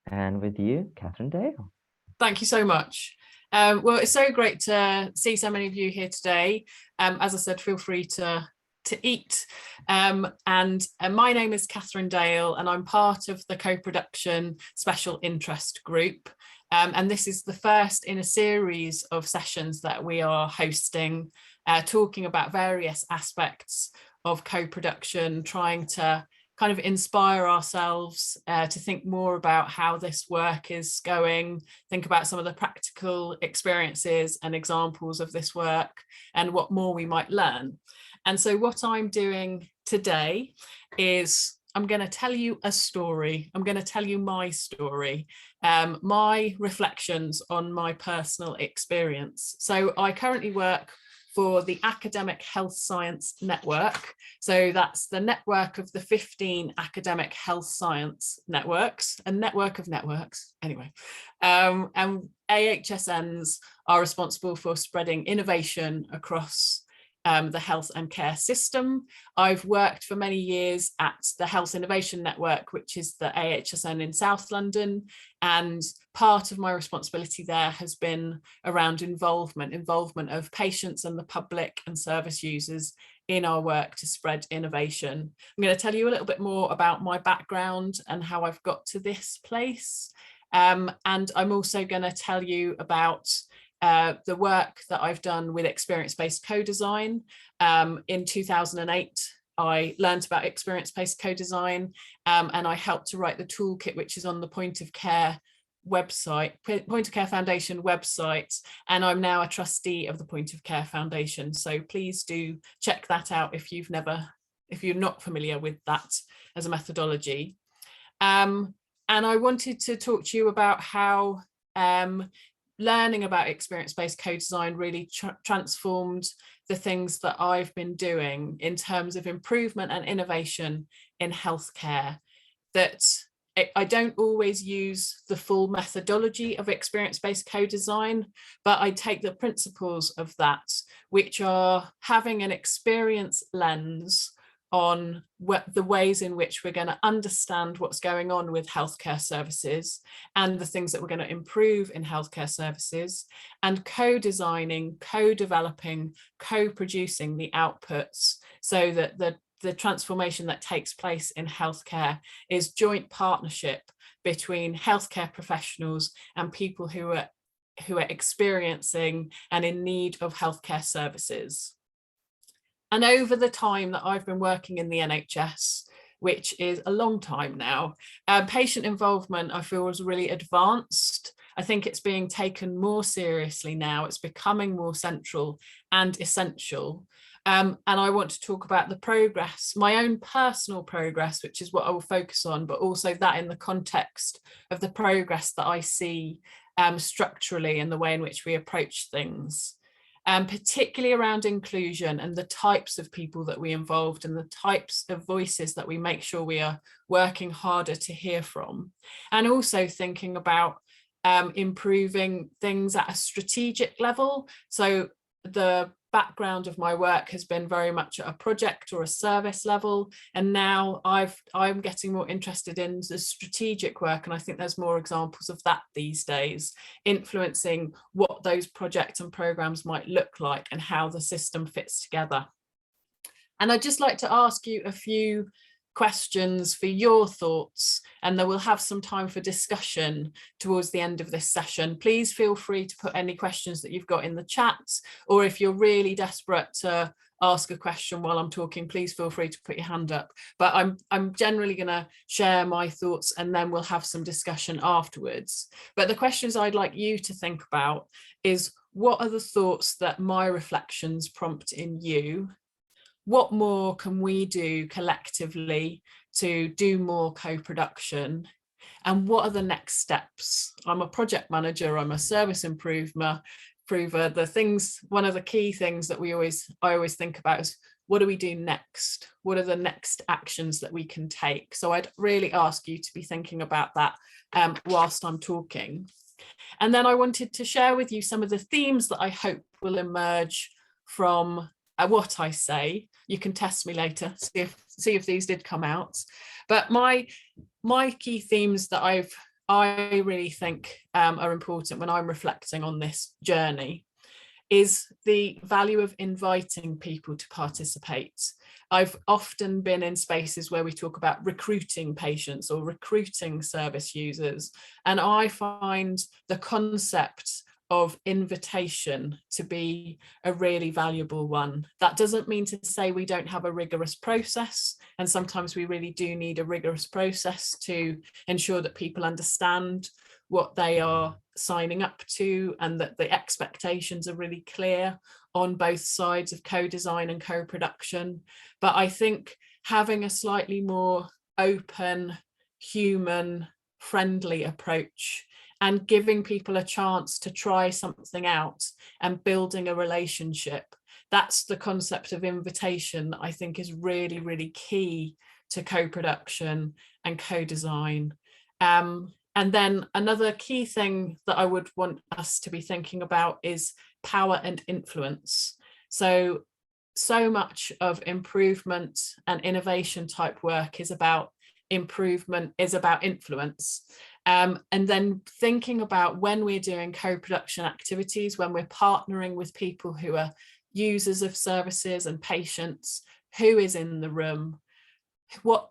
And with you, Catherine Dale. Thank you so much. Well, it's so great to see so many of you here today. As I said, feel free to eat. And my name is Catherine Dale, and I'm part of the co-production special interest group. And this is the first in a series of sessions that we are hosting, talking about various aspects of co-production, trying to kind of inspire ourselves to think more about how this work is going, think about some of the practical experiences and examples of this work and what more we might learn. And so what I'm doing today is I'm going to tell you a story. I'm going to tell you my story, my reflections on my personal experience. So I currently work for the Academic Health Science Network. So that's the network of the 15 academic health science networks, a network of networks, anyway. And AHSNs are responsible for spreading innovation across the health and care system. I've worked for many years at the Health Innovation Network, which is the AHSN in South London, and part of my responsibility there has been around involvement of patients and the public and service users in our work to spread innovation. I'm going to tell you a little bit more about my background and how I've got to this place. And I'm also going to tell you about the work that I've done with experience-based co-design. In 2008, I learned about experience-based co-design and I helped to write the toolkit, which is on the Point of Care website, Point of Care Foundation website, and I'm now a trustee of the Point of Care Foundation. So please do check that out if you're not familiar with that as a methodology. And I wanted to talk to you about how learning about experience-based co-design really transformed the things that I've been doing in terms of improvement and innovation in healthcare. That I don't always use the full methodology of experience-based co-design, but I take the principles of that, which are having an experience lens on the ways in which we're going to understand what's going on with healthcare services and the things that we're going to improve in healthcare services, and co-designing, co-developing, co-producing the outputs so that the transformation that takes place in healthcare is joint partnership between healthcare professionals and people who are experiencing and in need of healthcare services. And over the time that I've been working in the NHS, which is a long time now, patient involvement, I feel, was really advanced. I think it's being taken more seriously now. It's becoming more central and essential. And I want to talk about the progress, my own personal progress, which is what I will focus on, but also that in the context of the progress that I see structurally in the way in which we approach things. Particularly around inclusion and the types of people that we involved and the types of voices that we make sure we are working harder to hear from. And also thinking about improving things at a strategic level. So the background of my work has been very much at a project or a service level, and now I'm getting more interested in the strategic work, and I think there's more examples of that these days, influencing what those projects and programs might look like and how the system fits together. And I'd just like to ask you a few questions for your thoughts, and then we'll have some time for discussion towards the end of this session. Please feel free to put any questions that you've got in the chat, or if you're really desperate to ask a question while I'm talking, please feel free to put your hand up. But I'm generally going to share my thoughts and then we'll have some discussion afterwards. But the questions I'd like you to think about is, what are the thoughts that my reflections prompt in you? What more can we do collectively to do more co-production? And what are the next steps? I'm a project manager, I'm a service improver. One of the key things that I always think about is, what do we do next? What are the next actions that we can take? So I'd really ask you to be thinking about that whilst I'm talking. And then I wanted to share with you some of the themes that I hope will emerge from what I say. You can test me later, see if these did come out. But my key themes that I really think are important when I'm reflecting on this journey is the value of inviting people to participate. I've often been in spaces where we talk about recruiting patients or recruiting service users, and I find the concept of invitation to be a really valuable one. That doesn't mean to say we don't have a rigorous process, and sometimes we really do need a rigorous process to ensure that people understand what they are signing up to and that the expectations are really clear on both sides of co-design and co-production. But I think having a slightly more open, human, friendly approach and giving people a chance to try something out and building a relationship, that's the concept of invitation I think is really, really key to co-production and co-design. And then another key thing that I would want us to be thinking about is power and influence. So much of improvement and innovation type work is about improvement, is about influence. And then thinking about when we're doing co-production activities, when we're partnering with people who are users of services and patients, who is in the room,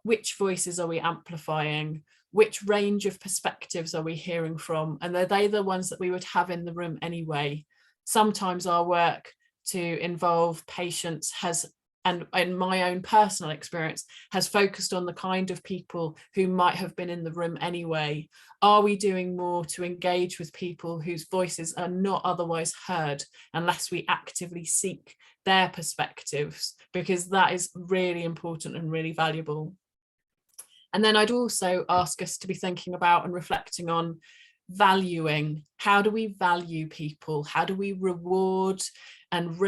which voices are we amplifying, which range of perspectives are we hearing from, and are they the ones that we would have in the room anyway? Sometimes our work to involve patients has, and in my own personal experience, has focused on the kind of people who might have been in the room anyway. Are we doing more to engage with people whose voices are not otherwise heard unless we actively seek their perspectives? Because that is really important and really valuable. And then I'd also ask us to be thinking about and reflecting on valuing. How do we value people? How do we reward and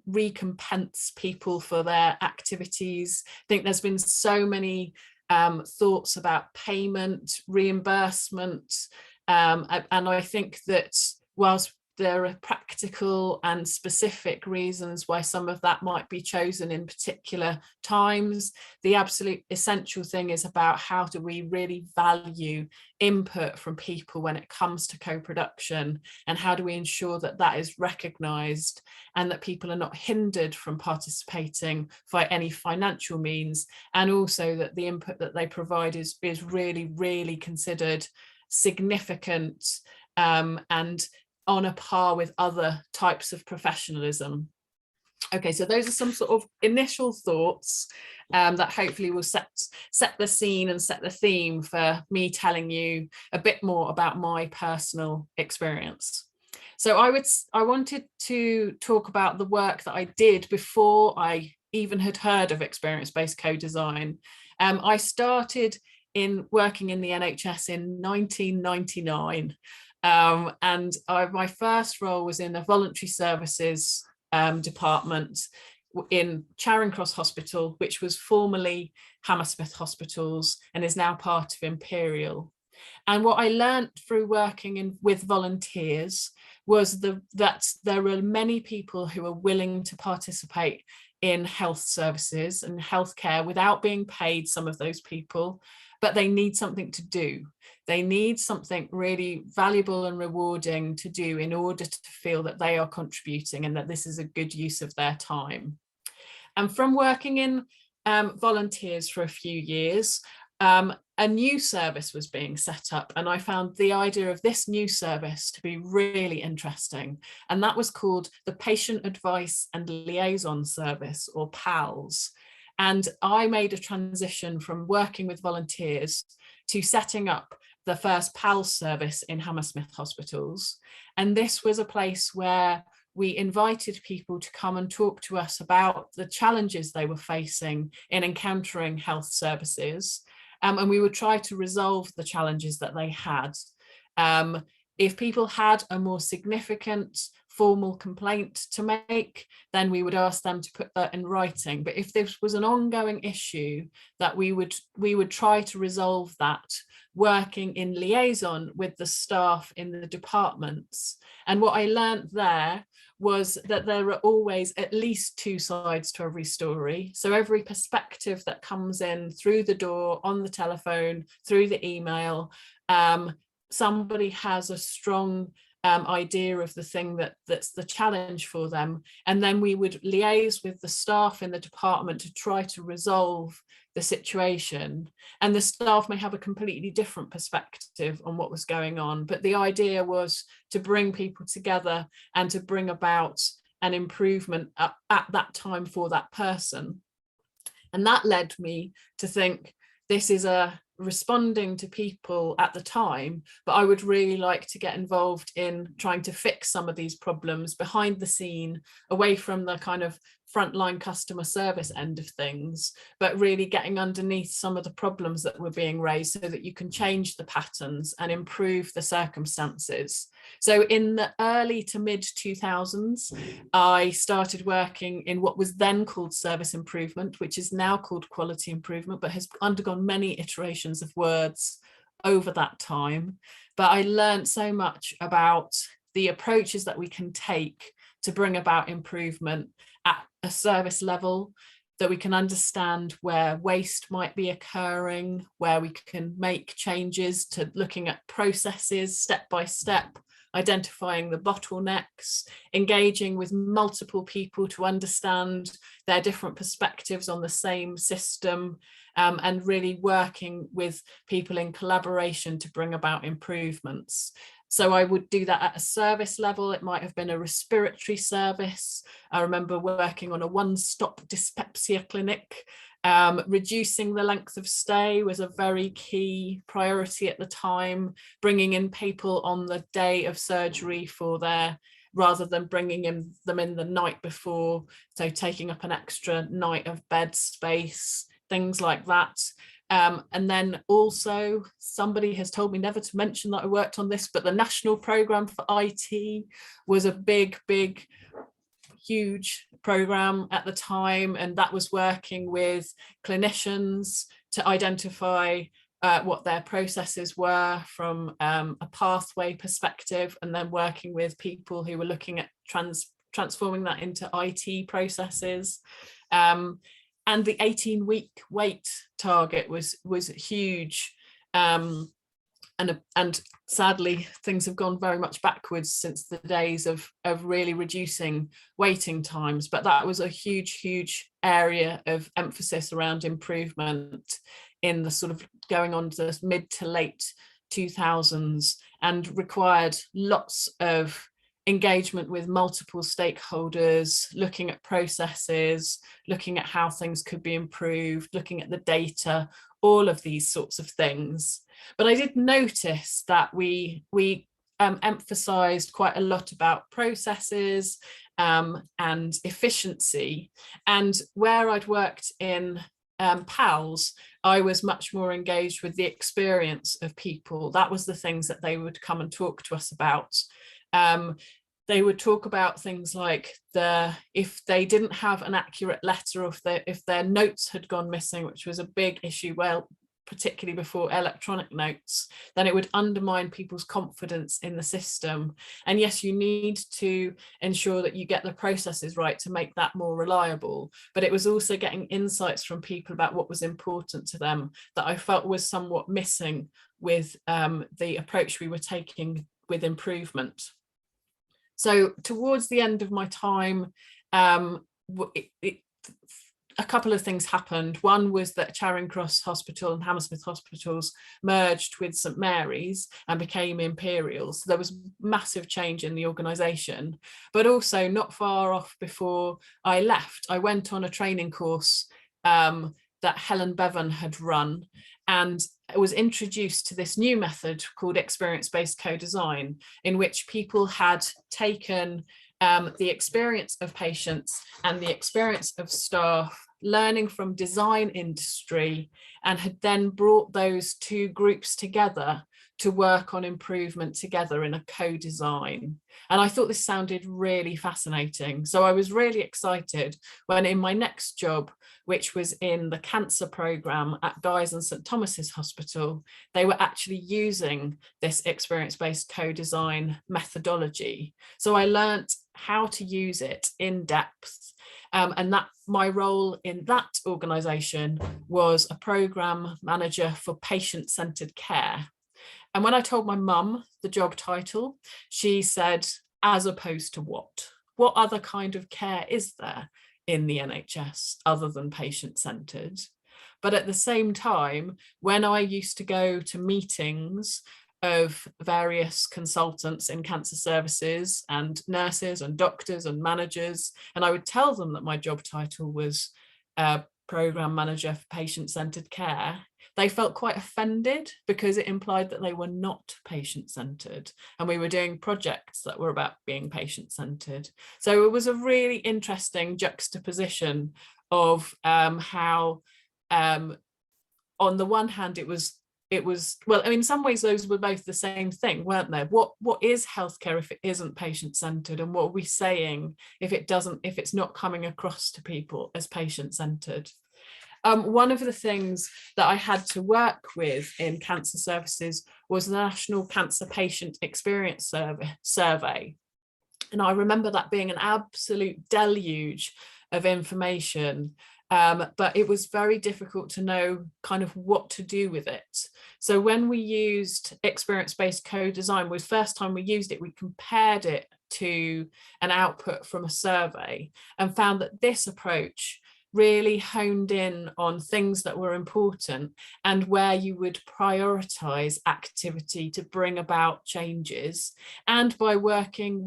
recompense people for their activities? I think there's been so many thoughts about payment, reimbursement, and I think that whilst there are practical and specific reasons why some of that might be chosen in particular times, the absolute essential thing is about how do we really value input from people when it comes to co-production, and how do we ensure that that is recognised and that people are not hindered from participating by any financial means, and also that the input that they provide is really, really considered significant and on a par with other types of professionalism. Okay, so those are some sort of initial thoughts that hopefully will set the scene and set the theme for me telling you a bit more about my personal experience. So I wanted to talk about the work that I did before I even had heard of experience-based co-design. I started working in the NHS in 1999. And my first role was in a voluntary services department in Charing Cross Hospital, which was formerly Hammersmith Hospitals and is now part of Imperial. And what I learned through working with volunteers was that there are many people who are willing to participate in health services and healthcare without being paid, some of those people, but they need something to do. They need something really valuable and rewarding to do in order to feel that they are contributing and that this is a good use of their time. And from working in volunteers for a few years, a new service was being set up, and I found the idea of this new service to be really interesting, and that was called the Patient Advice and Liaison Service, or PALS. And I made a transition from working with volunteers to setting up the first PALS service in Hammersmith Hospitals. And this was a place where we invited people to come and talk to us about the challenges they were facing in encountering health services. And we would try to resolve the challenges that they had. If people had a more significant formal complaint to make, then we would ask them to put that in writing. But if this was an ongoing issue, that we would try to resolve that, working in liaison with the staff in the departments. And what I learned there was that there are always at least two sides to every story. So every perspective that comes in through the door, on the telephone, through the email, somebody has a strong idea of the thing that's the challenge for them, and then we would liaise with the staff in the department to try to resolve the situation. And the staff may have a completely different perspective on what was going on, but the idea was to bring people together and to bring about an improvement at that time for that person. And that led me to think, this is a responding to people at the time, but I would really like to get involved in trying to fix some of these problems behind the scene, away from the kind of frontline customer service end of things, but really getting underneath some of the problems that were being raised so that you can change the patterns and improve the circumstances. So in the early to mid 2000s, I started working in what was then called service improvement, which is now called quality improvement, but has undergone many iterations of words over that time. But I learned so much about the approaches that we can take to bring about improvement at a service level, that we can understand where waste might be occurring, where we can make changes, to looking at processes step by step, identifying the bottlenecks, engaging with multiple people to understand their different perspectives on the same system, and really working with people in collaboration to bring about improvements. So I would do that at a service level. It might have been a respiratory service. I remember working on a one-stop dyspepsia clinic. Reducing the length of stay was a very key priority at the time, bringing in people on the day of surgery for their, rather than bringing them in the night before, so taking up an extra night of bed space, things like that. And then also, somebody has told me never to mention that I worked on this, but the National Programme for IT was a big, huge program at the time, and that was working with clinicians to identify what their processes were from a pathway perspective, and then working with people who were looking at transforming that into IT processes. And the 18-week wait target was huge. And sadly, things have gone very much backwards since the days of really reducing waiting times. But that was a huge area of emphasis around improvement in the sort of going on to the mid to late 2000s, and required lots of engagement with multiple stakeholders, looking at processes, looking at how things could be improved, looking at the data, all of these sorts of things. But I did notice that we emphasised quite a lot about processes and efficiency. And where I'd worked in PALS, I was much more engaged with the experience of people. That was the things that they would come and talk to us about. They would talk about things like if they didn't have an accurate letter, or if their notes had gone missing, which was a big issue, well, particularly before electronic notes, then it would undermine people's confidence in the system. And yes, you need to ensure that you get the processes right to make that more reliable, but it was also getting insights from people about what was important to them that I felt was somewhat missing with the approach we were taking with improvement. So towards the end of my time, a couple of things happened. One was that Charing Cross Hospital and Hammersmith Hospitals merged with St Mary's and became Imperial. So there was massive change in the organisation. But also, not far off before I left, I went on a training course that Helen Bevan had run, and was introduced to this new method called experience-based co-design, in which people had taken the experience of patients and the experience of staff, learning from design industry, and had then brought those two groups together to work on improvement together in a co-design. And I thought this sounded really fascinating. So I was really excited when in my next job, which was in the cancer programme at Guy's and St Thomas's Hospital, they were actually using this experience-based co-design methodology. So I learnt how to use it in depth. And that my role in that organisation was a programme manager for patient-centred care. And when I told my mum the job title, she said, as opposed to what? What other kind of care is there in the NHS other than patient-centred? But at the same time, when I used to go to meetings of various consultants in cancer services and nurses and doctors and managers, and I would tell them that my job title was Programme Manager for Patient-Centred Care, they felt quite offended because it implied that they were not patient-centred and we were doing projects that were about being patient-centred. So it was a really interesting juxtaposition of how on the one hand it was well, I mean, in some ways those were both the same thing, weren't they? What is healthcare if it isn't patient-centred, and what are we saying if it's not coming across to people as patient-centred? One of the things that I had to work with in cancer services was the National Cancer Patient Experience Survey. And I remember that being an absolute deluge of information, but it was very difficult to know kind of what to do with it. So when we used experience-based co-design, was the first time we used it, we compared it to an output from a survey and found that this approach really honed in on things that were important and where you would prioritize activity to bring about changes. And by working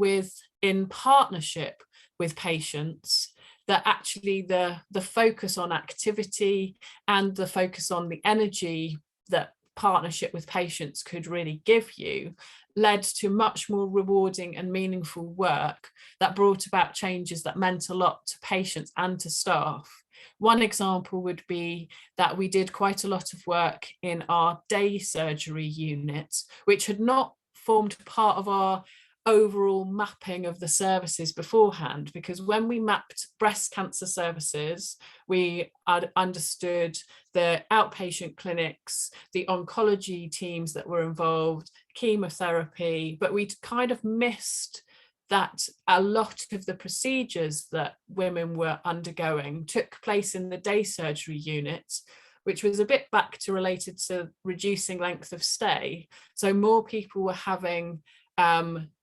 in partnership with patients, that actually the focus on activity and the focus on the energy that partnership with patients could really give you led to much more rewarding and meaningful work that brought about changes that meant a lot to patients and to staff. One example would be that we did quite a lot of work in our day surgery unit, which had not formed part of our overall mapping of the services beforehand, because when we mapped breast cancer services, we had understood the outpatient clinics, the oncology teams that were involved, chemotherapy, but we'd kind of missed that a lot of the procedures that women were undergoing took place in the day surgery unit, which was a bit related to reducing length of stay. So more people were having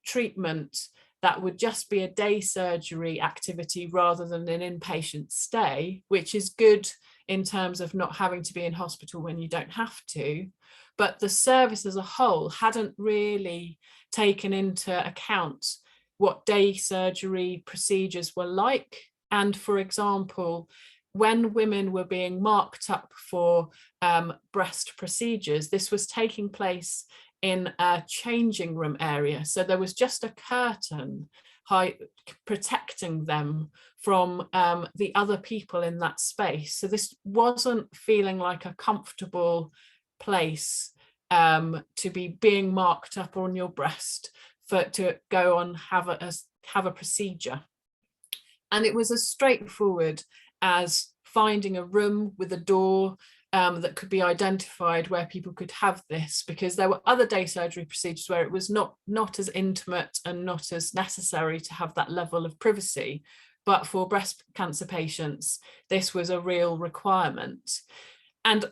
treatment that would just be a day surgery activity rather than an inpatient stay, which is good in terms of not having to be in hospital when you don't have to. But the service as a whole hadn't really taken into account what day surgery procedures were like. And for example, when women were being marked up for breast procedures, this was taking place in a changing room area. So there was just a curtain protecting them from the other people in that space. So this wasn't feeling like a comfortable place to be being marked up on your breast to go on have a procedure. And it was as straightforward as finding a room with a door that could be identified where people could have this, because there were other day surgery procedures where it was not as intimate and not as necessary to have that level of privacy. But for breast cancer patients, this was a real requirement. And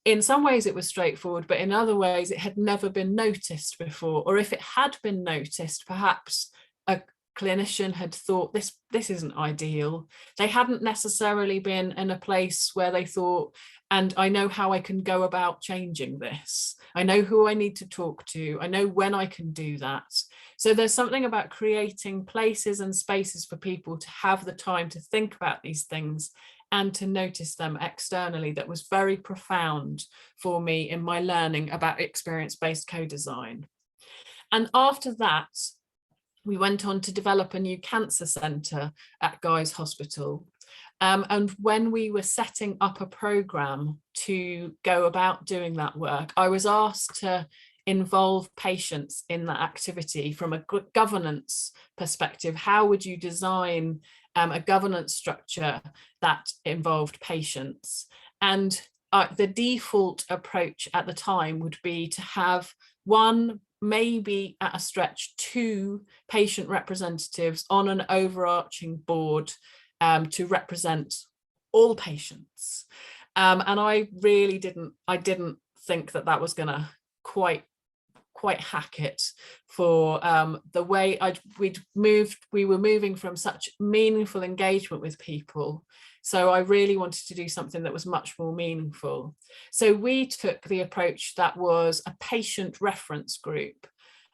in some ways it was straightforward, but in other ways it had never been noticed before. Or if it had been noticed, perhaps a clinician had thought this isn't ideal. They hadn't necessarily been in a place where they thought, and I know how I can go about changing this. I know who I need to talk to. I know when I can do that. So there's something about creating places and spaces for people to have the time to think about these things and to notice them externally that was very profound for me in my learning about experience-based co-design. And after that, we went on to develop a new cancer centre at Guy's Hospital. And when we were setting up a programme to go about doing that work, I was asked to involve patients in that activity from a governance perspective. How would you design a governance structure that involved patients? And the default approach at the time would be to have one, maybe at a stretch, two patient representatives on an overarching board to represent all patients. And I really didn't think that was going to quite quite hack it for the way we were moving from such meaningful engagement with people. So I really wanted to do something that was much more meaningful. So we took the approach that was a patient reference group.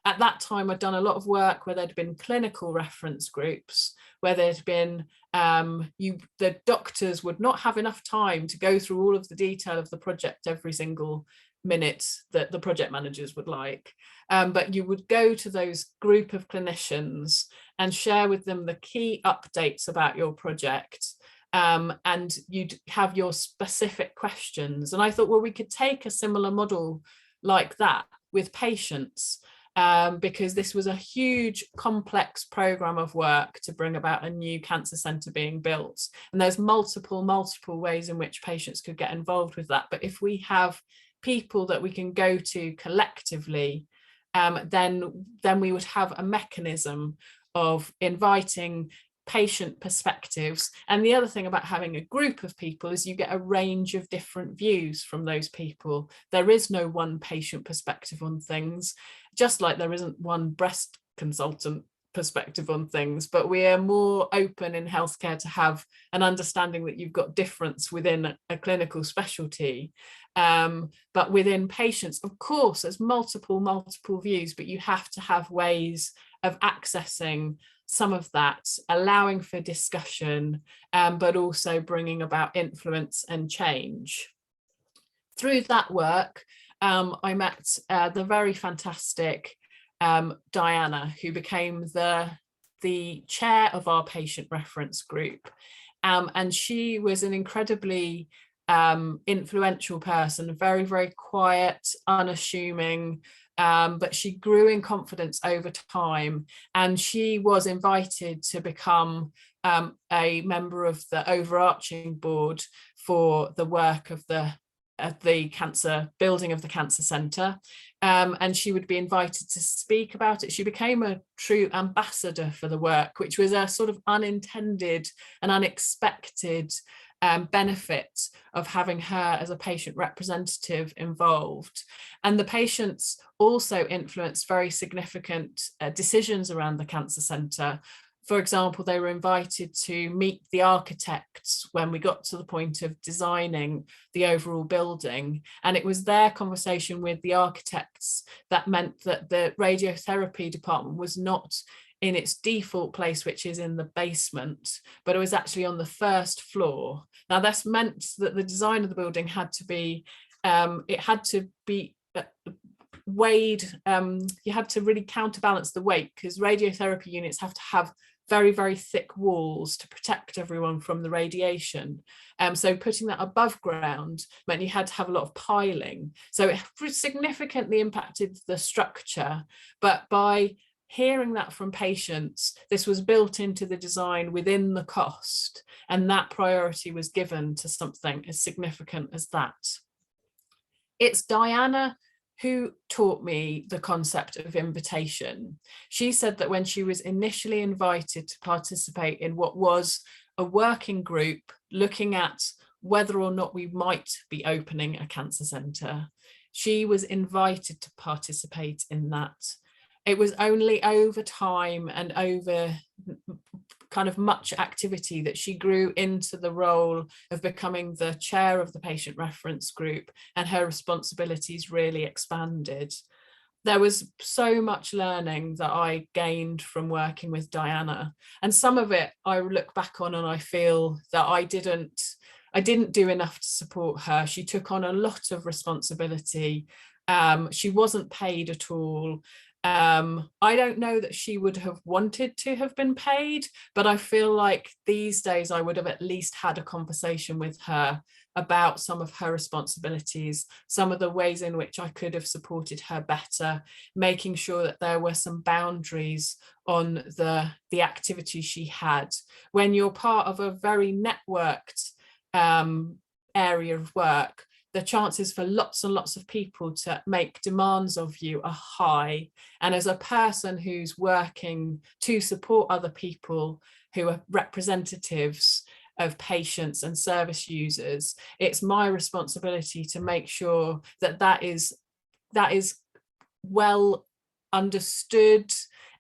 At that time, I'd done a lot of work where there'd been clinical reference groups, where there'd been the doctors would not have enough time to go through all of the detail of the project every single minute that the project managers would like. But you would go to those group of clinicians and share with them the key updates about your project. And you'd have your specific questions. And I thought, well, we could take a similar model like that with patients, because this was a huge, complex program of work to bring about a new cancer centre being built. And there's multiple ways in which patients could get involved with that. But if we have people that we can go to collectively, then we would have a mechanism of inviting patient perspectives. And the other thing about having a group of people is you get a range of different views from those people. There is no one patient perspective on things, just like there isn't one breast consultant perspective on things, but we are more open in healthcare to have an understanding that you've got difference within a clinical specialty. But within patients, of course, there's multiple views, but you have to have ways of accessing some of that, allowing for discussion, but also bringing about influence and change. Through that work, I met the very fantastic Diana, who became the chair of our patient reference group. And she was an incredibly influential person, very quiet, unassuming, but she grew in confidence over time, and she was invited to become a member of the overarching board for the work of the cancer building of the cancer centre, and she would be invited to speak about it. She became a true ambassador for the work, which was a sort of unintended and unexpected benefit of having her as a patient representative involved. And the patients also influenced very significant decisions around the cancer centre. For example, they were invited to meet the architects when we got to the point of designing the overall building. And it was their conversation with the architects that meant that the radiotherapy department was not in its default place, which is in the basement, but it was actually on the first floor. Now, this meant that the design of the building had to be, weighed, you had to really counterbalance the weight, because radiotherapy units have to have very thick walls to protect everyone from the radiation. So putting that above ground meant you had to have a lot of piling. So it significantly impacted the structure, but by hearing that from patients, this was built into the design within the cost, and that priority was given to something as significant as that. It's Diana who taught me the concept of invitation. She said that when she was initially invited to participate in what was a working group looking at whether or not we might be opening a cancer centre, she was invited to participate in that. It was only over time and over kind of much activity that she grew into the role of becoming the chair of the patient reference group, and her responsibilities really expanded. There was so much learning that I gained from working with Diana, and some of it I look back on and I feel that I didn't do enough to support her. She took on a lot of responsibility. She wasn't paid at all. I don't know that she would have wanted to have been paid, but I feel like these days I would have at least had a conversation with her about some of her responsibilities, some of the ways in which I could have supported her better, making sure that there were some boundaries on the activities she had. When you're part of a very networked area of work, the chances for lots and lots of people to make demands of you are high. And as a person who's working to support other people who are representatives of patients and service users, it's my responsibility to make sure that that is well understood,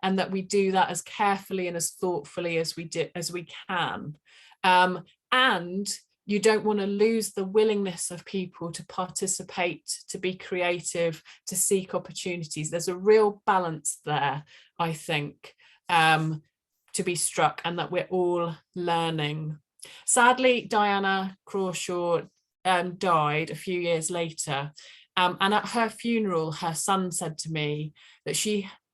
and that we do that as carefully and as thoughtfully as we can. And you don't want to lose the willingness of people to participate, to be creative, to seek opportunities. There's a real balance there, I think, to be struck, and that we're all learning. Sadly, Diana Crawshaw died a few years later. And at her funeral, her son said to me that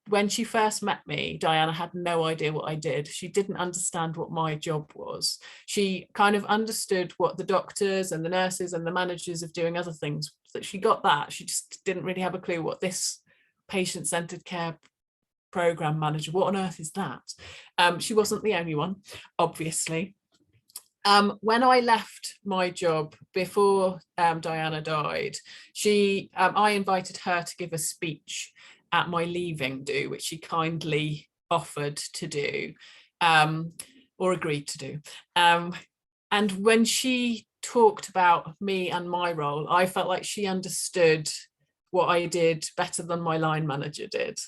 when she first met me, Diana had no idea what I did. She didn't understand what my job was. She kind of understood what the doctors and the nurses and the managers of doing other things, that she got that. She just didn't really have a clue what this patient-centered care program manager, what on earth is that? She wasn't the only one, obviously. When I left my job before Diana died, I invited her to give a speech at my leaving do, which she kindly offered to do, or agreed to do. And when she talked about me and my role, I felt like she understood what I did better than my line manager did.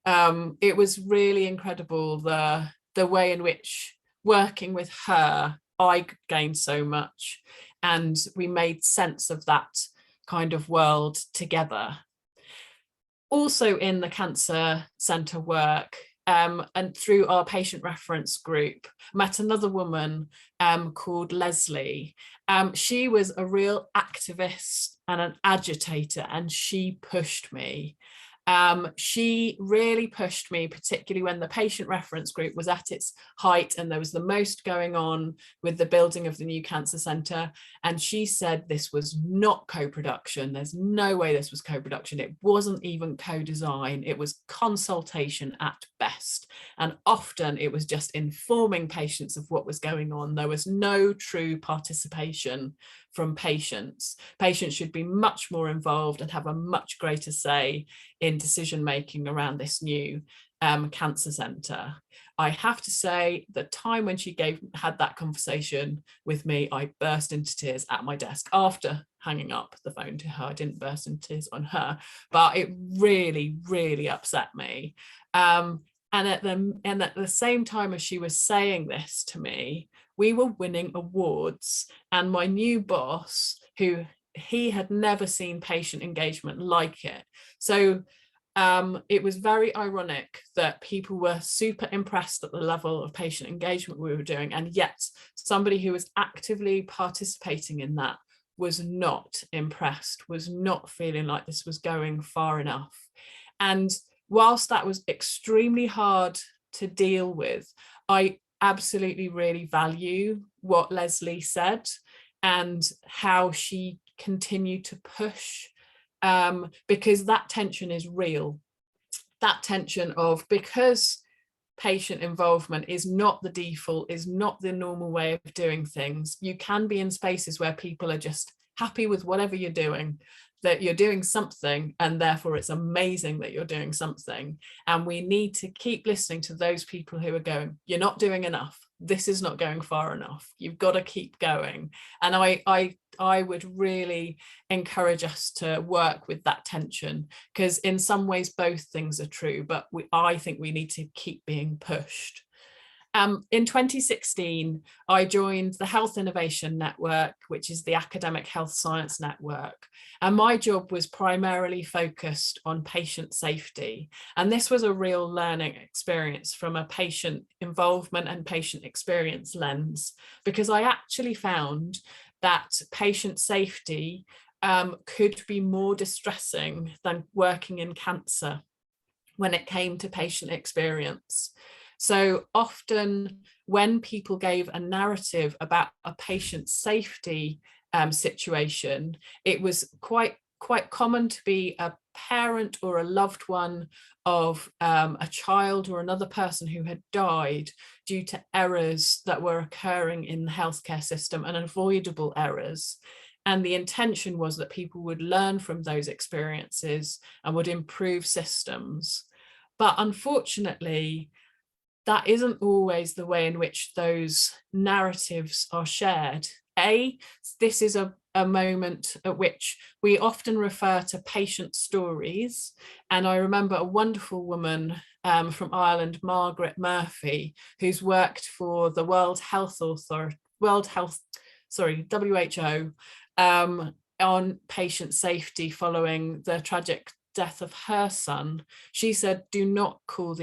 It was really incredible, the way in which, working with her, I gained so much, and we made sense of that kind of world together. Also in the cancer centre work, and through our patient reference group, met another woman called Leslie. She was a real activist and an agitator, and she pushed me. She really pushed me, particularly when the patient reference group was at its height and there was the most going on with the building of the new cancer centre. And she said this was not co-production. There's no way this was co-production. It wasn't even co-design. It was consultation at best. And often it was just informing patients of what was going on. There was no true participation from patients. Patients should be much more involved and have a much greater say in decision making around this new cancer centre. I have to say, the time when she had that conversation with me, I burst into tears at my desk after hanging up the phone to her. I didn't burst into tears on her, but it really, really upset me. And at the same time as she was saying this to me, we were winning awards, and my new boss, he had never seen patient engagement like it. So it was very ironic that people were super impressed at the level of patient engagement we were doing, and yet somebody who was actively participating in that was not impressed, was not feeling like this was going far enough. And whilst that was extremely hard to deal with, I absolutely really value what Leslie said and how she continued to push, because that tension is real. That tension of, because patient involvement is not the default, is not the normal way of doing things, you can be in spaces where people are just happy with whatever you're doing, that you're doing something, and therefore it's amazing that you're doing something. And we need to keep listening to those people who are going, you're not doing enough, this is not going far enough, you've got to keep going. And I would really encourage us to work with that tension, because in some ways both things are true, but I think we need to keep being pushed. In 2016, I joined the Health Innovation Network, which is the academic health science network. And my job was primarily focused on patient safety. And this was a real learning experience from a patient involvement and patient experience lens, because I actually found that patient safety could be more distressing than working in cancer when it came to patient experience. So often when people gave a narrative about a patient safety situation, it was quite common to be a parent or a loved one of a child or another person who had died due to errors that were occurring in the healthcare system, and avoidable errors. And the intention was that people would learn from those experiences and would improve systems. But unfortunately, that isn't always the way in which those narratives are shared This is a moment at which we often refer to patient stories. And I remember a wonderful woman from Ireland, Margaret Murphy, who's worked for the WHO, on patient safety following the tragic death of her son. She said, do not call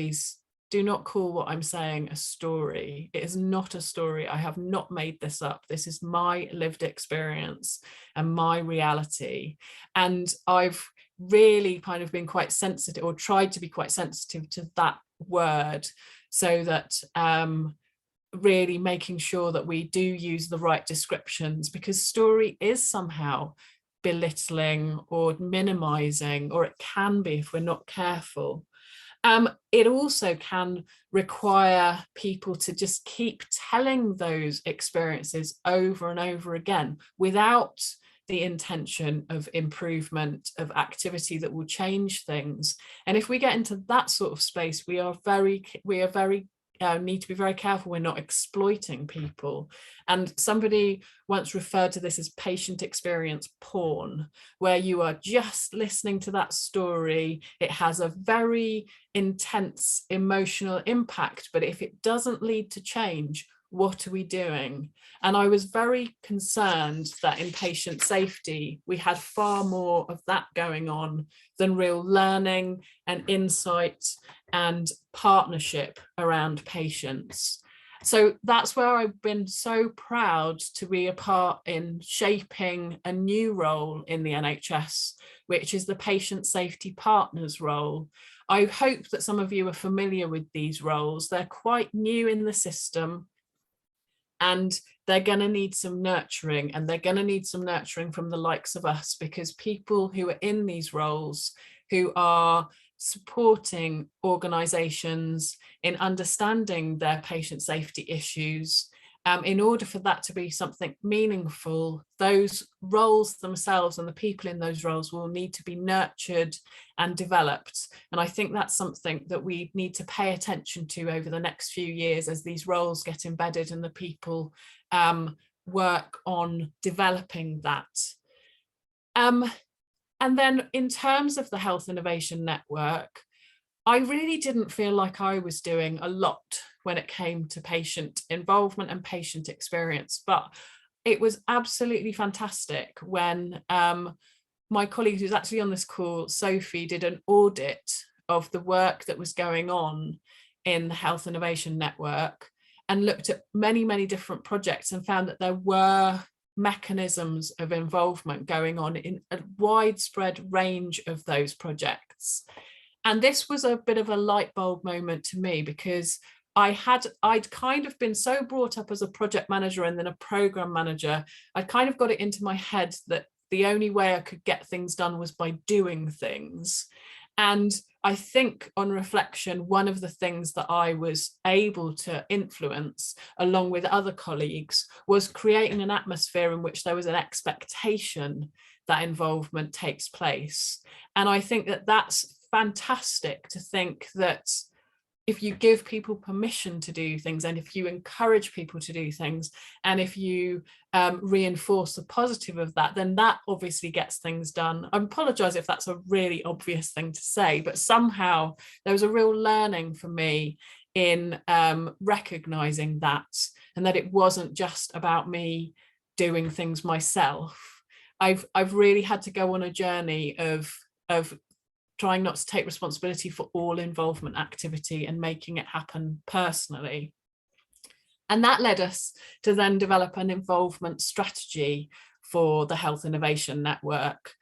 what I'm saying a story. It is not a story. I have not made this up. This is my lived experience and my reality. And I've really kind of been quite sensitive, or tried to be quite sensitive to that word, so that really making sure that we do use the right descriptions, because story is somehow belittling or minimizing, or it can be if we're not careful. It also can require people to just keep telling those experiences over and over again without the intention of improvement, of activity that will change things. And if we get into that sort of space, we need to be very careful we're not exploiting people. And somebody once referred to this as patient experience porn, where you are just listening to that story. It has a very intense emotional impact, but if it doesn't lead to change, what are we doing? And I was very concerned that in patient safety, we had far more of that going on than real learning and insight and partnership around patients. So that's where I've been so proud to be a part in shaping a new role in the NHS, which is the patient safety partners role. I hope that some of you are familiar with these roles. They're quite new in the system, and they're going to need some nurturing, and they're going to need some nurturing from the likes of us, because people who are in these roles, who are supporting organisations in understanding their patient safety issues, in order for that to be something meaningful, those roles themselves and the people in those roles will need to be nurtured and developed. And I think that's something that we need to pay attention to over the next few years as these roles get embedded and the people work on developing that. And then in terms of the Health Innovation Network, I really didn't feel like I was doing a lot when it came to patient involvement and patient experience, but it was absolutely fantastic when my colleague who's actually on this call, Sophie, did an audit of the work that was going on in the Health Innovation Network and looked at many, many different projects and found that there were mechanisms of involvement going on in a widespread range of those projects. And this was a bit of a light bulb moment to me, because I'd kind of been so brought up as a project manager and then a program manager. I'd kind of got it into my head that the only way I could get things done was by doing things. And I think on reflection, one of the things that I was able to influence along with other colleagues was creating an atmosphere in which there was an expectation that involvement takes place. And I think that that's fantastic, to think that if you give people permission to do things, and if you encourage people to do things, and if you reinforce the positive of that, then that obviously gets things done. I apologize if that's a really obvious thing to say, but somehow there was a real learning for me in recognizing that, and that it wasn't just about me doing things myself. I've really had to go on a journey of trying not to take responsibility for all involvement activity and making it happen personally. And that led us to then develop an involvement strategy for the Health Innovation Network.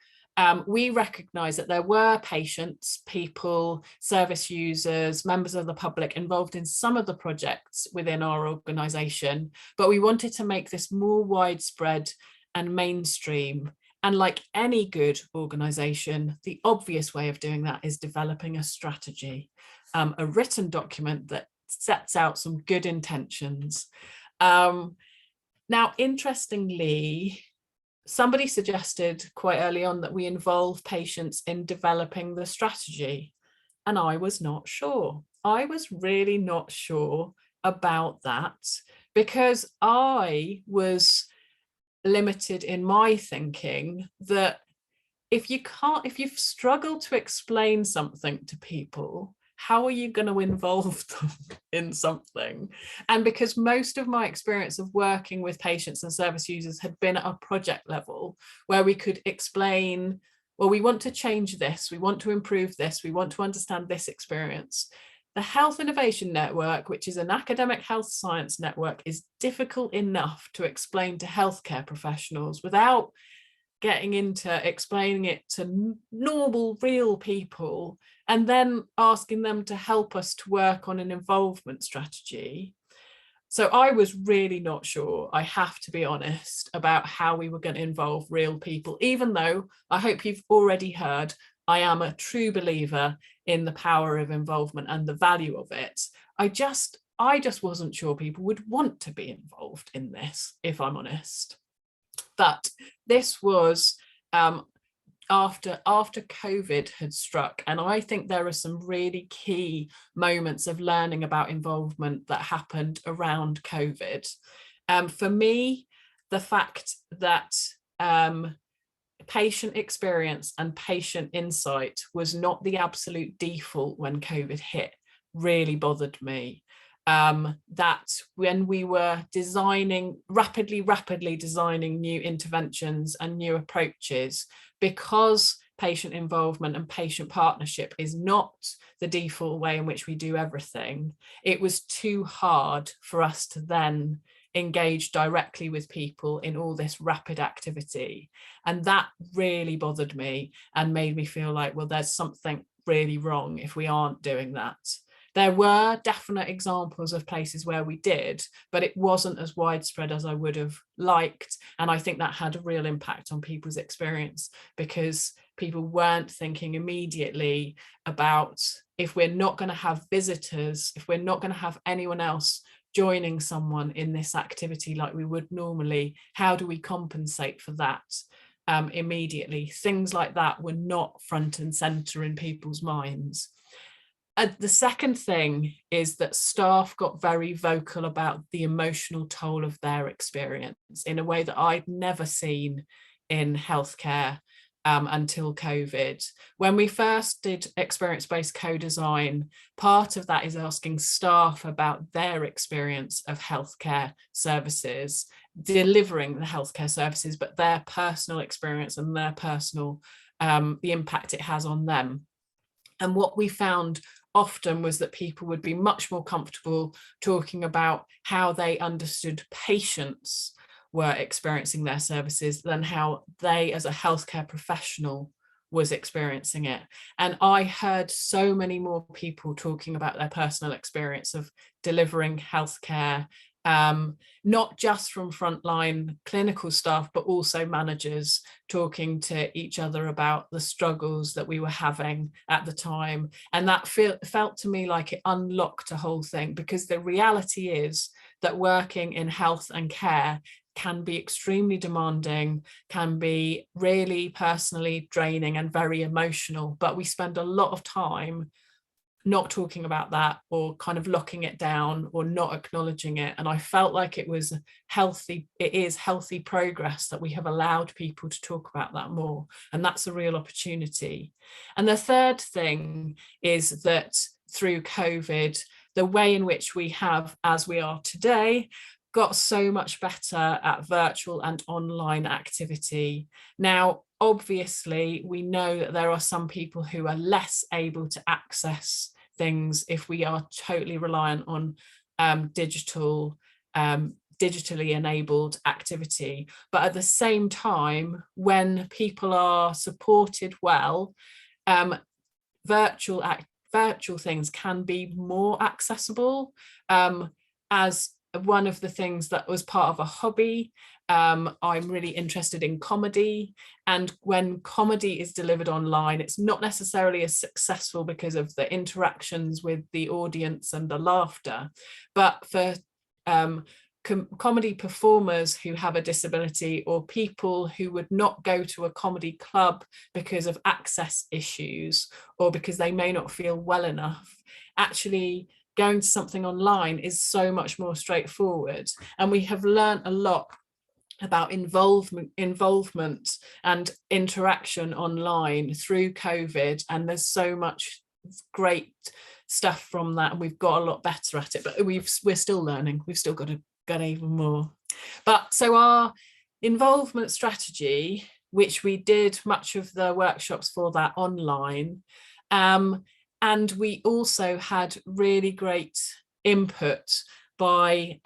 We recognised that there were patients, people, service users, members of the public involved in some of the projects within our organisation, but we wanted to make this more widespread and mainstream. And like any good organisation, the obvious way of doing that is developing a strategy, a written document that sets out some good intentions. Now, interestingly, somebody suggested quite early on that we involve patients in developing the strategy. And I was not sure. I was really not sure about that, because I was limited in my thinking that if you've struggled to explain something to people, how are you going to involve them in something? And because most of my experience of working with patients and service users had been at a project level where we could explain, well, we want to change this, we want to improve this, we want to understand this experience. The Health Innovation Network, which is an academic health science network, is difficult enough to explain to healthcare professionals without getting into explaining it to normal, real people, and then asking them to help us to work on an involvement strategy. So I was really not sure, I have to be honest, about how we were going to involve real people, even though I hope you've already heard I am a true believer in the power of involvement and the value of it. I just wasn't sure people would want to be involved in this, if I'm honest. But this was after COVID had struck, and I think there are some really key moments of learning about involvement that happened around COVID. For me, the fact that patient experience and patient insight was not the absolute default when COVID hit really bothered me. That when we were rapidly designing new interventions and new approaches, because patient involvement and patient partnership is not the default way in which we do everything, it was too hard for us to then engage directly with people in all this rapid activity. And that really bothered me and made me feel like, well, there's something really wrong if we aren't doing that. There were definite examples of places where we did, but it wasn't as widespread as I would have liked. And I think that had a real impact on people's experience, because people weren't thinking immediately about, if we're not going to have visitors, if we're not going to have anyone else joining someone in this activity like we would normally, how do we compensate for that immediately? Things like that were not front and center in people's minds. The second thing is that staff got very vocal about the emotional toll of their experience in a way that I'd never seen in healthcare until COVID. When we first did experience-based co-design, part of that is asking staff about their experience of healthcare services, delivering the healthcare services, but their personal experience and their personal, the impact it has on them. And what we found often was that people would be much more comfortable talking about how they understood patients were experiencing their services than how they as a healthcare professional was experiencing it. And I heard so many more people talking about their personal experience of delivering healthcare, not just from frontline clinical staff, but also managers talking to each other about the struggles that we were having at the time. And that felt to me like it unlocked a whole thing, because the reality is that working in health and care can be extremely demanding, can be really personally draining and very emotional, but we spend a lot of time not talking about that, or kind of locking it down, or not acknowledging it. And I felt like it is healthy progress that we have allowed people to talk about that more. And that's a real opportunity. And the third thing is that through COVID, the way in which we have, as we are today, got so much better at virtual and online activity. Now, obviously, we know that there are some people who are less able to access things if we are totally reliant on digitally enabled activity. But at the same time, when people are supported well, virtual things can be more accessible. As one of the things that was part of a hobby, I'm really interested in comedy, and when comedy is delivered online, it's not necessarily as successful because of the interactions with the audience and the laughter. But for comedy performers who have a disability, or people who would not go to a comedy club because of access issues, or because they may not feel well enough, actually going to something online is so much more straightforward. And we have learned a lot about involvement and interaction online through COVID, and there's so much great stuff from that, and we've got a lot better at it, but we're still learning. We've still got to get even more. But so our involvement strategy, which we did much of the workshops for that online, and we also had really great input by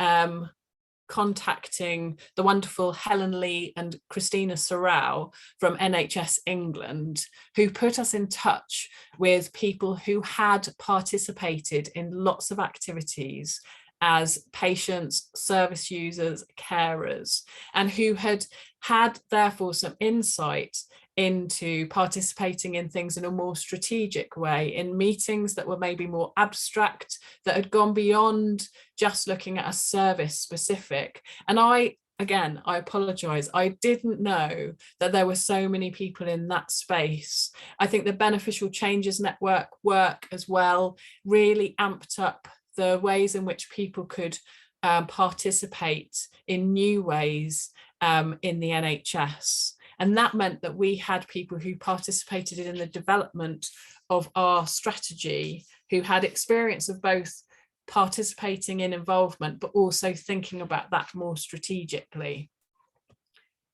contacting the wonderful Helen Lee and Christina Sorrell from NHS England, who put us in touch with people who had participated in lots of activities as patients, service users, carers, and who had therefore some insight into participating in things in a more strategic way, in meetings that were maybe more abstract, that had gone beyond just looking at a service specific. And I apologize, I didn't know that there were so many people in that space. I think the Beneficial Changes Network work as well really amped up the ways in which people could participate in new ways in the NHS. And that meant that we had people who participated in the development of our strategy, who had experience of both participating in involvement, but also thinking about that more strategically.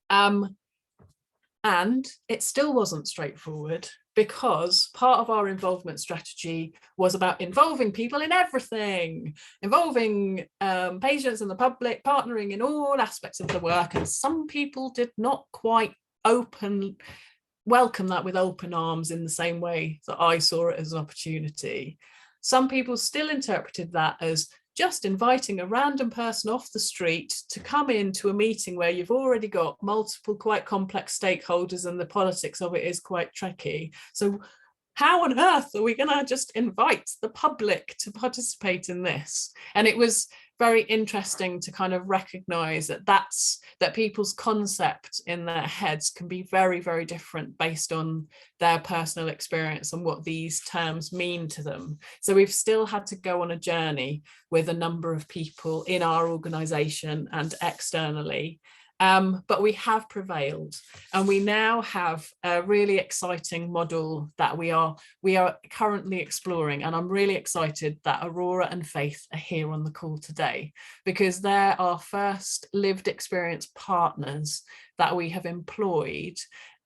And it still wasn't straightforward, because part of our involvement strategy was about involving people in everything, involving patients and the public, partnering in all aspects of the work. And some people did not quite welcome that with open arms in the same way that I saw it as an opportunity. Some people still interpreted that as just inviting a random person off the street to come into a meeting where you've already got multiple quite complex stakeholders and the politics of it is quite tricky. So how on earth are we going to just invite the public to participate in this? And it was very interesting to kind of recognize that people's concept in their heads can be very, very different based on their personal experience and what these terms mean to them. So we've still had to go on a journey with a number of people in our organization and externally. But we have prevailed, and we now have a really exciting model that we are currently exploring. And I'm really excited that Aurora and Faith are here on the call today, because they're our first lived experience partners that we have employed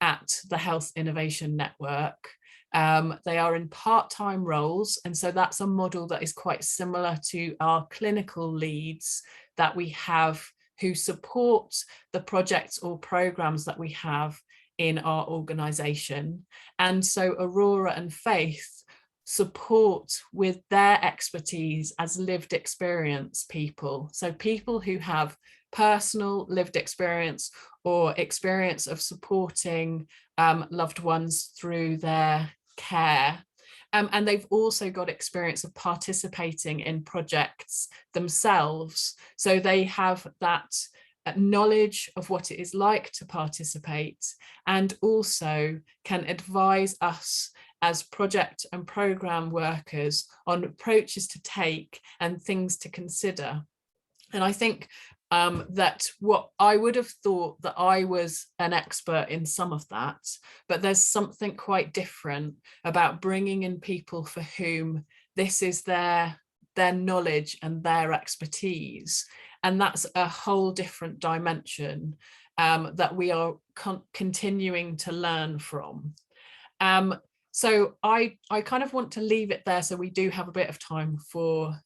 at the Health Innovation Network. They are in part-time roles, and so that's a model that is quite similar to our clinical leads that we have, who support the projects or programs that we have in our organization. And so Aurora and Faith support with their expertise as lived experience people. So people who have personal lived experience or experience of supporting loved ones through their care. And they've also got experience of participating in projects themselves. So they have that knowledge of what it is like to participate, and also can advise us as project and program workers on approaches to take and things to consider. And I think that what I would have thought that I was an expert in some of that, but there's something quite different about bringing in people for whom this is their knowledge and their expertise. And that's a whole different dimension that we are continuing to learn from. So I kind of want to leave it there, so we do have a bit of time for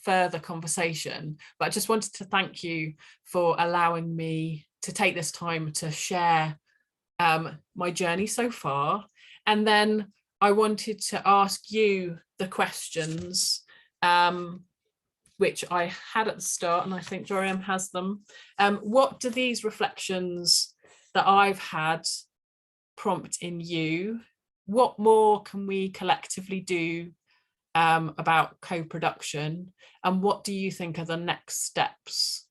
further conversation, but I just wanted to thank you for allowing me to take this time to share my journey so far. And then I wanted to ask you the questions which I had at the start, and I think Joriam has them. What do these reflections that I've had prompt in you? What more can we collectively do about co-production, and what do you think are the next steps?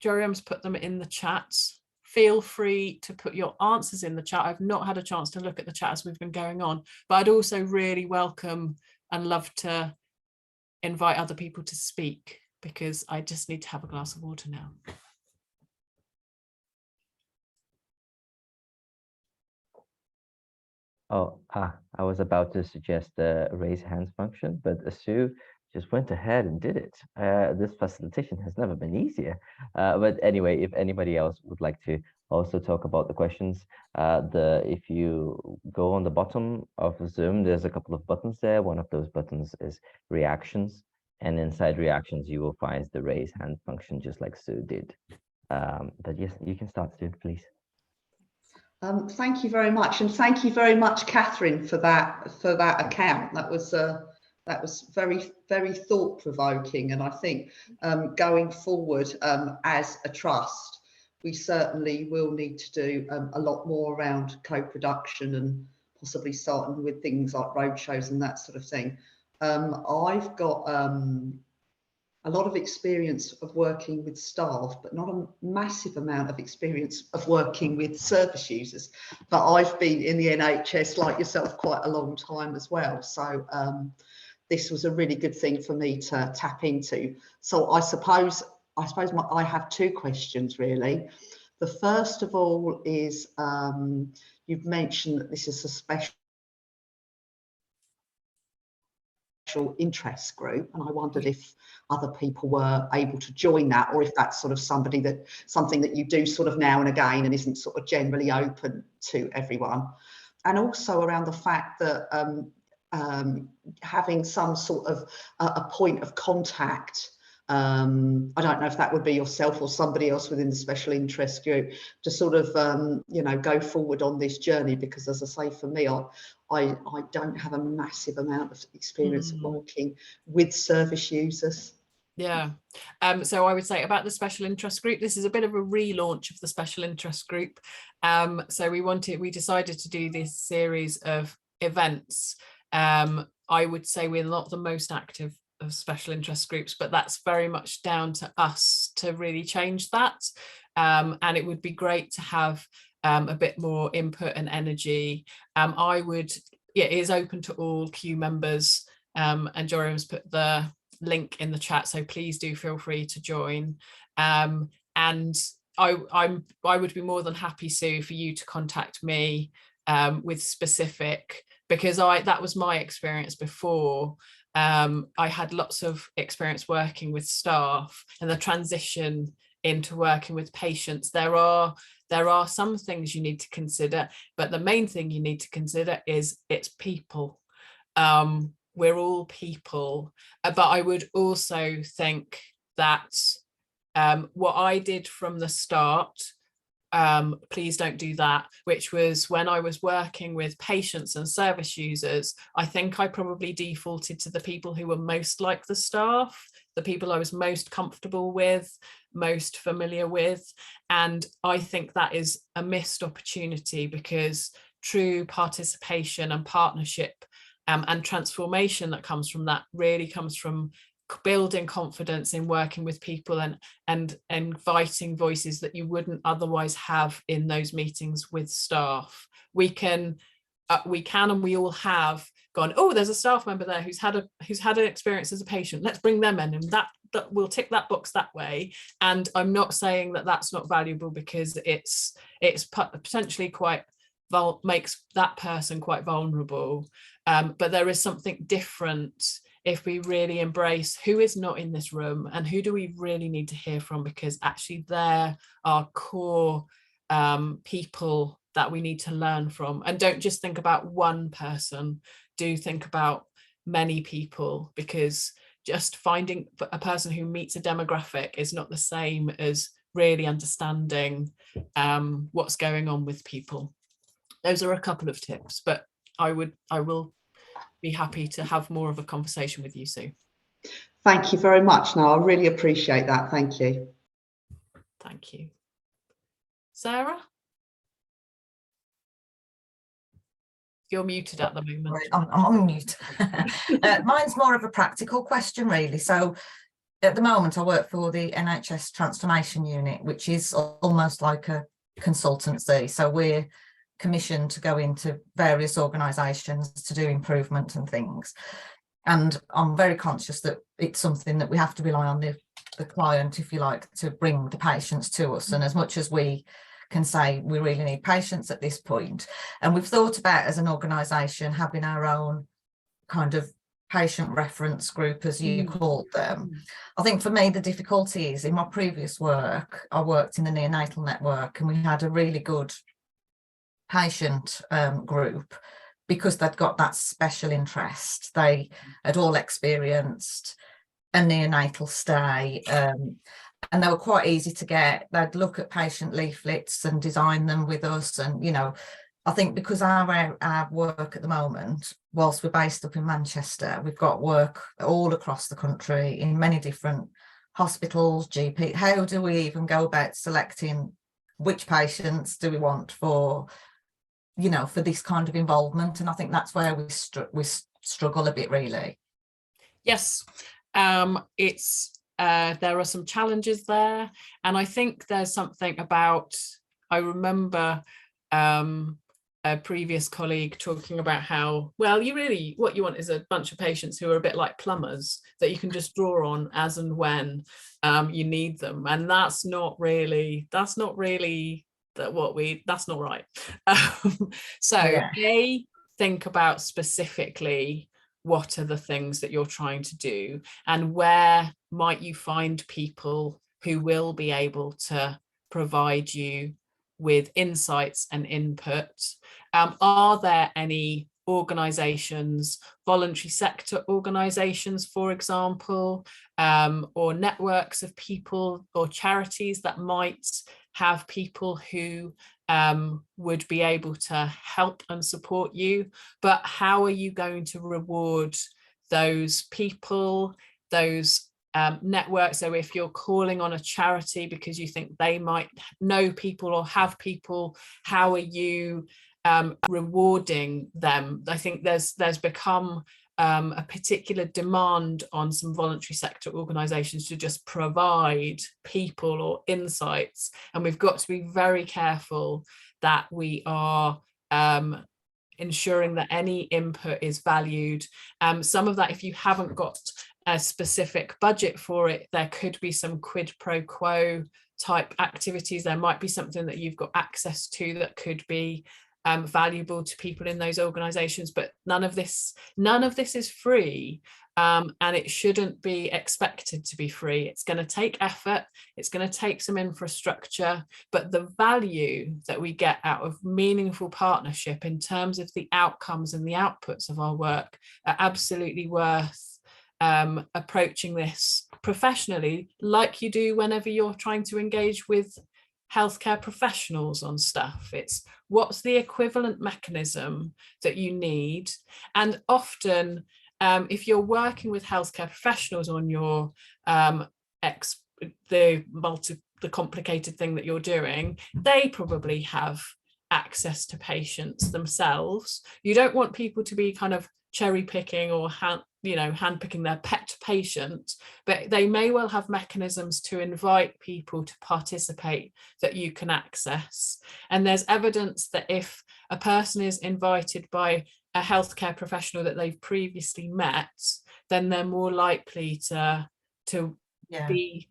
Joriam's put them in the chat. Feel free to put your answers in the chat. I've not had a chance to look at the chat as we've been going on, but I'd also really welcome and love to invite other people to speak because I just need to have a glass of water now. Oh, I was about to suggest the raise hands function, but Sue just went ahead and did it. This facilitation has never been easier. But anyway, if anybody else would like to also talk about the questions, if you go on the bottom of Zoom, there's a couple of buttons there. One of those buttons is reactions, and inside reactions, you will find the raise hand function, just like Sue did. But yes, you can start, Sue, please. Thank you very much, and thank you very much, Catherine, for that account. That was very, very thought-provoking, and I think going forward as a trust, we certainly will need to do a lot more around co-production and possibly starting with things like roadshows and that sort of thing. I've got a lot of experience of working with staff, but not a massive amount of experience of working with service users. But I've been in the NHS, like yourself, quite a long time as well. So this was a really good thing for me to tap into. So I suppose I have two questions, really. The first of all is you've mentioned that this is a special interest group, and I wondered if other people were able to join that, or if that's sort of something that you do sort of now and again and isn't sort of generally open to everyone. And also around the fact that having some sort of a point of contact, I don't know if that would be yourself or somebody else within the special interest group, to sort of you know, go forward on this journey, because as I say, for me, I don't have a massive amount of experience of working with service users. Yeah, so I would say about the special interest group, this is a bit of a relaunch of the special interest group. So we decided to do this series of events. I would say we're not the most active of special interest groups, but that's very much down to us to really change that. And it would be great to have a bit more input and energy. It is open to all Q members, and Joram's put the link in the chat, so please do feel free to join. And I would be more than happy, Sue, for you to contact me with specific, because that was my experience before. I had lots of experience working with staff, and the transition into working with patients, there are some things you need to consider, but the main thing you need to consider is it's people. We're all people, but I would also think that what I did from the start, please don't do that, which was when I was working with patients and service users, I think I probably defaulted to the people who were most like the staff, the people I was most comfortable with, most familiar with. And I think that is a missed opportunity, because true participation and partnership and transformation that comes from that really comes from building confidence in working with people and inviting voices that you wouldn't otherwise have in those meetings with staff. We can and we all have gone, oh, there's a staff member there who's had an experience as a patient, let's bring them in, and that we'll tick that box that way. And I'm not saying that that's not valuable, because it's potentially quite makes that person quite vulnerable, but there is something different if we really embrace who is not in this room and who do we really need to hear from, because actually there are core people that we need to learn from. And don't just think about one person, do think about many people, because just finding a person who meets a demographic is not the same as really understanding what's going on with people. Those are a couple of tips, but I will be happy to have more of a conversation with you, Sue. Thank you very much. No, I really appreciate that. Thank you. Thank you. Sarah? You're muted at the moment. Right, I'm on mute. Mine's more of a practical question, really. So at the moment, I work for the NHS Transformation Unit, which is almost like a consultancy. So we're commissioned to go into various organisations to do improvement and things. And I'm very conscious that it's something that we have to rely on the the client, if you like, to bring the patients to us. And as much as we can say we really need patients at this point, and we've thought about as an organisation having our own kind of patient reference group, as you called them. I think for me the difficulty is, in my previous work I worked in the neonatal network, and we had a really good patient group, because they'd got that special interest. They had all experienced a neonatal stay, and they were quite easy to get. They'd look at patient leaflets and design them with us. And, you know, I think because our work at the moment, whilst we're based up in Manchester, we've got work all across the country in many different hospitals, GP. How do we even go about selecting which patients do we want for, you know, for this kind of involvement? And I think that's where we struggle a bit, really. Yes, it's there are some challenges there, and I think there's something about, I remember a previous colleague talking about how, well, what you want is a bunch of patients who are a bit like plumbers that you can just draw on as and when you need them, and that's not right. So yeah. Think about specifically what are the things that you're trying to do, and where might you find people who will be able to provide you with insights and input. Are there any organisations, voluntary sector organisations, for example, or networks of people or charities that might have people who would be able to help and support you? But how are you going to reward those people, those networks? So if you're calling on a charity because you think they might know people or have people, how are you rewarding them? I think there's become a particular demand on some voluntary sector organisations to just provide people or insights, and we've got to be very careful that we are ensuring that any input is valued. Some of that, if you haven't got a specific budget for it, there could be some quid pro quo type activities. There might be something that you've got access to that could be valuable to people in those organizations, but none of this is free, and it shouldn't be expected to be free. It's going to take effort, it's going to take some infrastructure, but the value that we get out of meaningful partnership in terms of the outcomes and the outputs of our work are absolutely worth approaching this professionally, like you do whenever you're trying to engage with healthcare professionals on stuff. It's what's the equivalent mechanism that you need. And often if you're working with healthcare professionals on your the complicated thing that you're doing, they probably have access to patients themselves. You don't want people to be kind of cherry picking or hand picking their pet patient, but they may well have mechanisms to invite people to participate that you can access. And there's evidence that if a person is invited by a healthcare professional that they've previously met, then they're more likely to be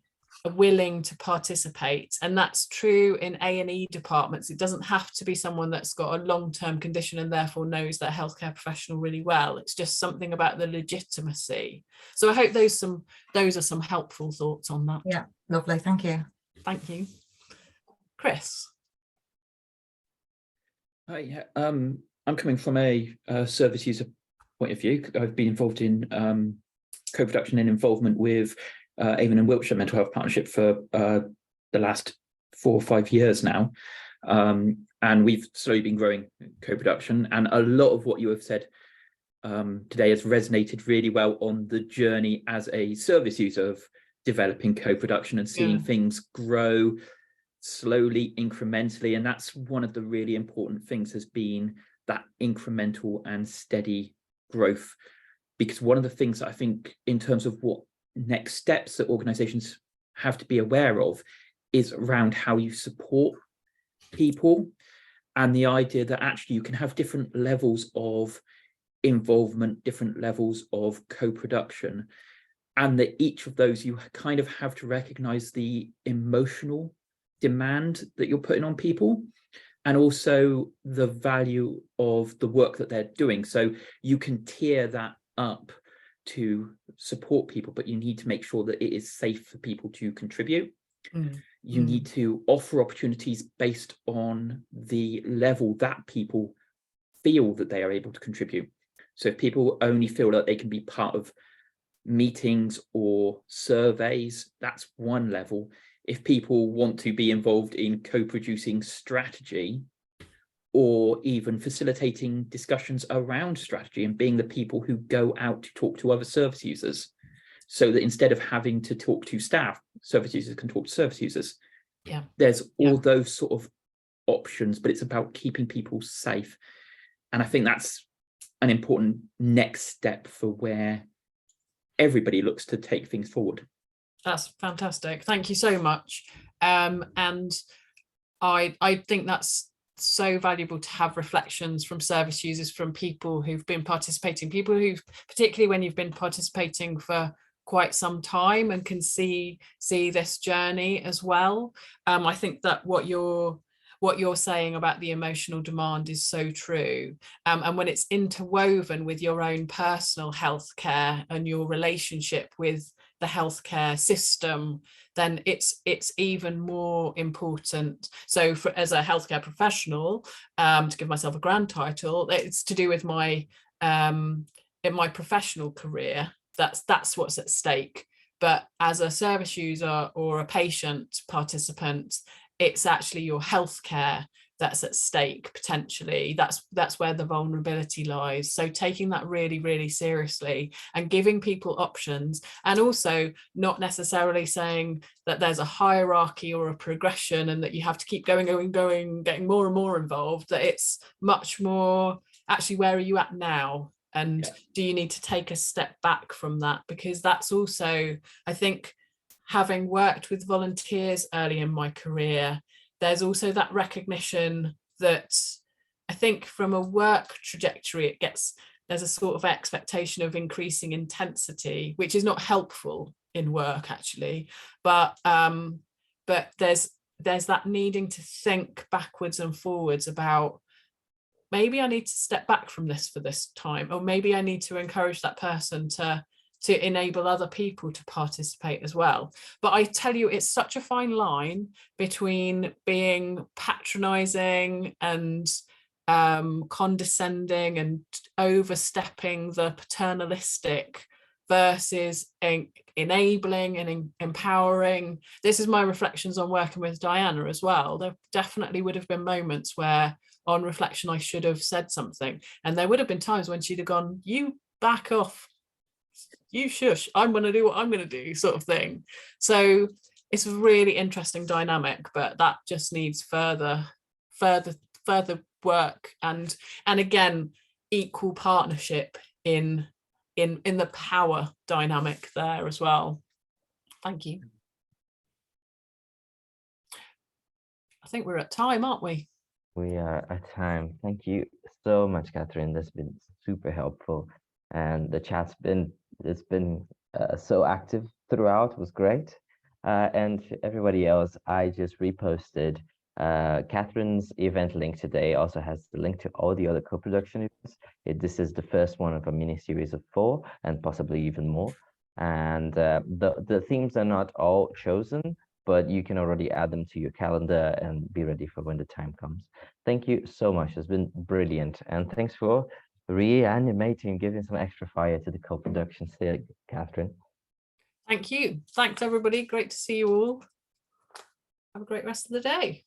willing to participate. And that's true in A&E departments. It doesn't have to be someone that's got a long-term condition and therefore knows their healthcare professional really well. It's just something about the legitimacy. So I hope those are some helpful thoughts on that. Yeah, lovely, thank you. Thank you. Chris. Hi, I'm coming from a service user point of view. I've been involved in co-production and involvement with Avon and Wiltshire Mental Health Partnership for the last 4 or 5 years now, and we've slowly been growing co-production, and a lot of what you have said today has resonated really well on the journey as a service user of developing co-production and seeing things grow slowly, incrementally, and that's one of the really important things, has been that incremental and steady growth. Because one of the things that I think in terms of what next steps that organizations have to be aware of is around how you support people, and the idea that actually you can have different levels of involvement, different levels of co-production, and that each of those you kind of have to recognize the emotional demand that you're putting on people, and also the value of the work that they're doing. So you can tier that up to support people, but you need to make sure that it is safe for people to contribute. You need to offer opportunities based on the level that people feel that they are able to contribute. So if people only feel that they can be part of meetings or surveys, that's one level. If people want to be involved in co-producing strategy, or even facilitating discussions around strategy and being the people who go out to talk to other service users, so that instead of having to talk to staff, service users can talk to service users. Yeah, there's all those sort of options, but it's about keeping people safe. And I think that's an important next step for where everybody looks to take things forward. That's fantastic. Thank you so much. And I think that's so valuable to have reflections from service users, from people who've been participating, people who've, particularly when you've been participating for quite some time and can see this journey as well. I think that what you're saying about the emotional demand is so true. And when it's interwoven with your own personal healthcare and your relationship with the healthcare system, then it's even more important. So as a healthcare professional, to give myself a grand title, it's to do with my in my professional career. That's what's at stake. But as a service user or a patient participant, it's actually your healthcare that's at stake potentially. That's where the vulnerability lies. So taking that really, really seriously and giving people options, and also not necessarily saying that there's a hierarchy or a progression and that you have to keep going, getting more and more involved, that it's much more actually, where are you at now? And do you need to take a step back from that? Because that's also, I think, having worked with volunteers early in my career, there's also that recognition that I think from a work trajectory, there's a sort of expectation of increasing intensity, which is not helpful in work actually. But there's that needing to think backwards and forwards about, maybe I need to step back from this for this time, or maybe I need to encourage that person to enable other people to participate as well. But I tell you, it's such a fine line between being patronizing and condescending and overstepping the paternalistic versus enabling and empowering. This is my reflections on working with Diana as well. There definitely would have been moments where, on reflection, I should have said something, and there would have been times when she'd have gone, "You back off, you shush, I'm going to do what I'm going to do," sort of thing. So it's a really interesting dynamic, but that just needs further work and again, equal partnership in the power dynamic there as well. Thank you. I think we're at time, aren't we? We are at time. Thank you so much, Catherine. That's been super helpful, and the chat's been so active throughout. It was great. And for everybody else, I just reposted Catherine's event link today. Also has the link to all the other co-production events. This is the first one of a mini series of 4, and possibly even more. And the themes are not all chosen, but you can already add them to your calendar and be ready for when the time comes. Thank you so much. It's been brilliant. And thanks for reanimating, giving some extra fire to the co-production still, Catherine. Thank you. Thanks, everybody. Great to see you all. Have a great rest of the day.